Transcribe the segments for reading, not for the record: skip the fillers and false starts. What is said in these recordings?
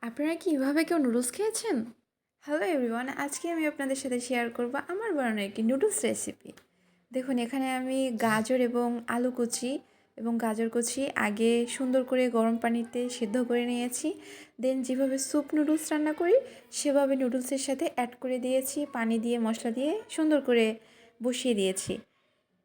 আপনারা কি এভাবে কেউ নুডলস খেয়েছেন? হ্যালো এভরিওয়ান, আজকে আমি আপনাদের সাথে শেয়ার করব আমার বানানো একটি নুডলস রেসিপি। দেখুন এখানে আমি গাজর এবং আলু কুচি এবং গাজর কুচি আগে সুন্দর করে গরম পানিতে সিদ্ধ করে নিয়েছি। দেন যেভাবে স্যুপ নুডলস রান্না করি সেভাবে নুডলসের সাথে অ্যাড করে দিয়েছি, পানি দিয়ে মশলা দিয়ে সুন্দর করে বসিয়ে দিয়েছি।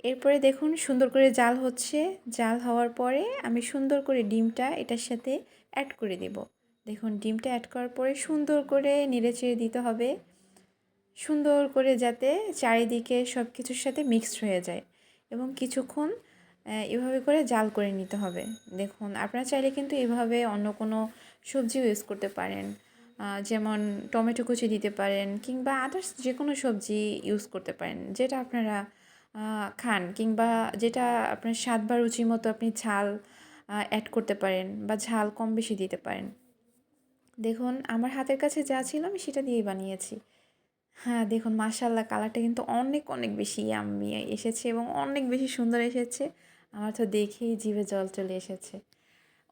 এরপরে দেখুন সুন্দর করে জাল হচ্ছে। জাল হওয়ার পরে আমি সুন্দর করে ডিমটা এটার সাথে অ্যাড করে দেব। দেখুন ডিমটা অ্যাড করার পরে সুন্দর করে নেড়েচেড়ে দিতে হবে, সুন্দর করে যাতে চারিদিকে সব কিছুর সাথে মিক্সড হয়ে যায় এবং কিছুক্ষণ এভাবে করে জাল করে নিতে হবে। দেখুন আপনারা চাইলে কিন্তু এভাবে অন্য কোনো সবজিও ইউজ করতে পারেন, যেমন টমেটো কুচি দিতে পারেন কিংবা আদার্স যে কোনো সবজি ইউজ করতে পারেন যেটা আপনারা খান, কিংবা যেটা আপনার স্বাদ বা রুচি মতো আপনি ঝাল অ্যাড করতে পারেন বা ঝাল কম বেশি দিতে পারেন। দেখুন আমার হাতের কাছে যা ছিল আমি সেটা দিয়েই বানিয়েছি। হ্যাঁ, দেখুন মাশাআল্লাহ কালারটা কিন্তু অনেক অনেক বেশি ইয়াম্মি এসেছে এবং অনেক বেশি সুন্দর এসেছে। আমার তো দেখেই জিভে জল চলে এসেছে।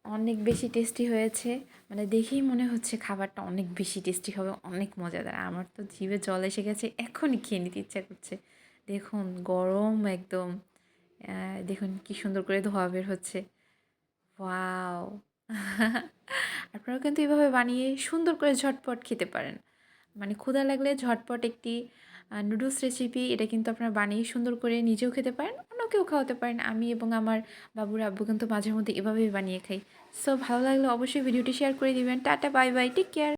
অনেক বেশি টেস্টি হয়েছে। মানে দেখেই মনে হচ্ছে খাবারটা অনেক বেশি টেস্টি হবে, অনেক মজাদার। আমার তো জিভে জল এসে গেছে, এখনই খেয়ে নিতে ইচ্ছা করছে। দেখুন গরম একদম। দেখুন কি সুন্দর করে ধোয়া বের হচ্ছে। ওয়াও! আপনারাও কিন্তু এভাবে বানিয়ে সুন্দর করে ঝটপট খেতে পারেন। মানে ক্ষুধা লাগলে ঝটপট একটি নুডলস রেসিপি, এটা কিন্তু আপনারা বানিয়ে সুন্দর করে নিজেও খেতে পারেন, অন্যকেও খাওয়াতে পারেন। আমি এবং আমার বাবুর আব্বু কিন্তু মাঝে মধ্যে এভাবেই বানিয়ে খাই। সো ভালো লাগলে অবশ্যই ভিডিওটি শেয়ার করে দিবেন। Tata, bye bye, take care.